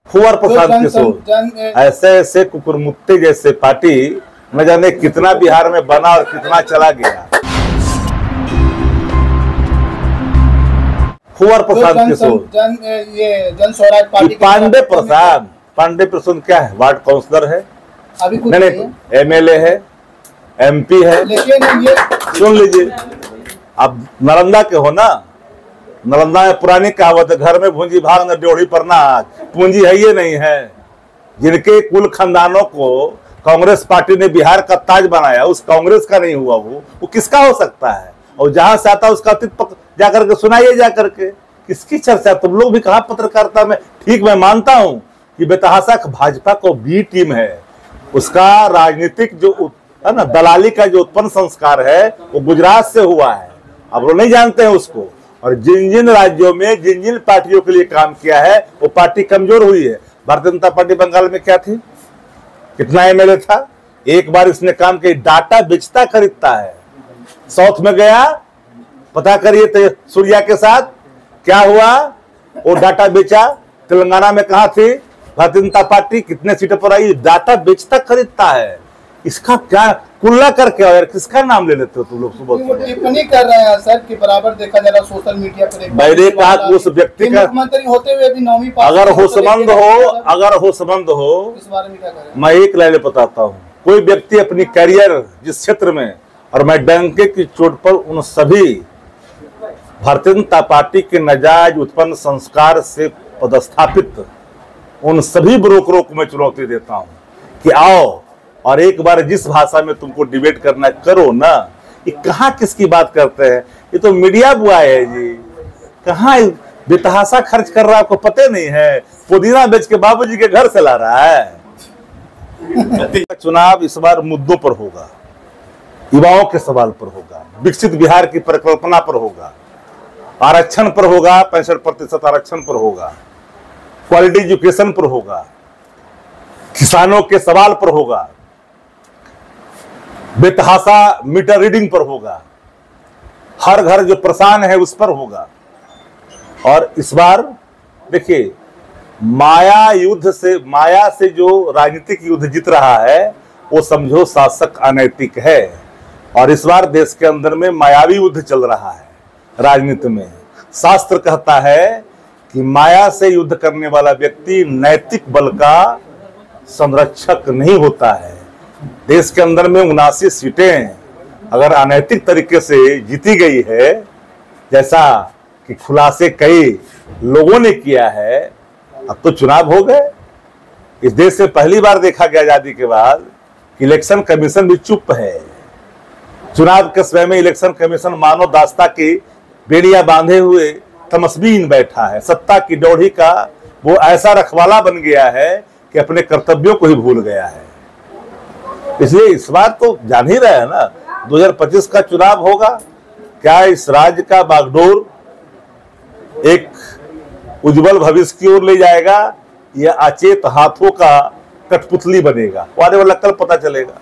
कुंवर प्रसाद किशोर ऐसे ऐसे कुकुरमुत्ते जैसे पार्टी न जाने कितना बिहार में बना और कितना चला गया। कुंवर प्रसाद किशोर ये जन स्वराज पार्टी पांडे प्रसाद क्या है? वार्ड काउंसलर है, अभी कुछ नहीं एमएलए है, एमपी है। लेकिन ये सुन लीजिए, अब नालंदा के हो ना, नालंदा में पुरानी कहावत है, घर में भूंजी भाग न ड्योढ़ी पर नाच। पूंजी है ये नहीं है। जिनके कुल खानदानों को कांग्रेस पार्टी ने बिहार का ताज बनाया, उस कांग्रेस का नहीं हुआ वो किसका हो सकता है? और जहां से आता उसका अतीत जाकर के सुनाइए, जाकर के किसकी चर्चा? तुम लोग भी कहा पत्रकारिता में, ठीक मैं मानता हूं कि बेतहाशा भाजपा को बी टीम है, उसका राजनीतिक जो है ना दलाली का जो उत्पन्न संस्कार है वो गुजरात से हुआ है। अब वो नहीं जानते हैं उसको। और जिन जिन राज्यों में जिन जिन पार्टियों के लिए काम किया है वो पार्टी कमजोर हुई है। भारतीय जनता पार्टी बंगाल में क्या थी? कितना एमएलए था? एक बार इसने काम किया, डाटा बेचता खरीदता है। साउथ में गया, पता करिए सूर्या के साथ क्या हुआ, वो डाटा बेचा। तेलंगाना में कहा थी भारतीय जनता पार्टी, कितने सीटों पर आई? डाटा बेचता खरीदता है। इसका क्या कुल्ला करके यार, किसका नाम ले लेते हो तुम लोग? सुबह टिप्पणी कर रहे हैं सर कि बराबर देखा जा रहा सोशल मीडिया पर। मैंने कहा कि उस व्यक्ति का मुख्यमंत्री होते हुए भी 9वीं पास अगर हो संबंध हो, इस बारे में क्या करें? मैं एक लाइन बताता हूँ। कोई व्यक्ति अपनी कैरियर जिस क्षेत्र में, और मैं डंके की चोट पर उन सभी भारतीय जनता पार्टी के नाजायज उत्पन्न संस्कार से पदस्थापित उन सभी ब्रोकरों को मैं चुनौती देता हूँ कि आओ और एक बार जिस भाषा में तुमको डिबेट करना करो ना। ये कहाँ किसकी बात करते हैं? ये तो मीडिया बुआ है जी। कहाँ बेतहाशा खर्च कर रहा है, आपको पता नहीं है? पुदीना बेच के बाबूजी के घर से ला रहा है। चुनाव इस बार मुद्दों पर होगा, युवाओं के सवाल पर होगा, विकसित बिहार की परिकल्पना पर होगा, आरक्षण पर होगा, 65% आरक्षण पर होगा, क्वालिटी एजुकेशन पर होगा, किसानों के सवाल पर होगा, बेतहाशा मीटर रीडिंग पर होगा, हर घर जो परेशान है उस पर होगा। और इस बार देखिए, माया से जो राजनीतिक युद्ध जीत रहा है वो समझो शासक अनैतिक है। और इस बार देश के अंदर में मायावी युद्ध चल रहा है राजनीति में। शास्त्र कहता है कि माया से युद्ध करने वाला व्यक्ति नैतिक बल का संरक्षक नहीं होता है। देश के अंदर में 79 सीटें अगर अनैतिक तरीके से जीती गई है, जैसा कि खुलासे कई लोगों ने किया है, अब तो चुनाव हो गए। इस देश से पहली बार देखा गया आजादी के बाद कि इलेक्शन कमीशन भी चुप है। चुनाव के समय में इलेक्शन कमीशन मानो दास्ता की बेड़ियां बांधे हुए तमस्बीन बैठा है। सत्ता की ड्योढ़ी का वो ऐसा रखवाला बन गया है कि अपने कर्तव्यों को ही भूल गया है। इसलिए इस बार तो जान ही रहे हैं ना, 2025 का चुनाव होगा। क्या इस राज्य का बागडोर एक उज्जवल भविष्य की ओर ले जाएगा या अचेत हाथों का कठपुतली बनेगा? वो आने वाला कल पता चलेगा।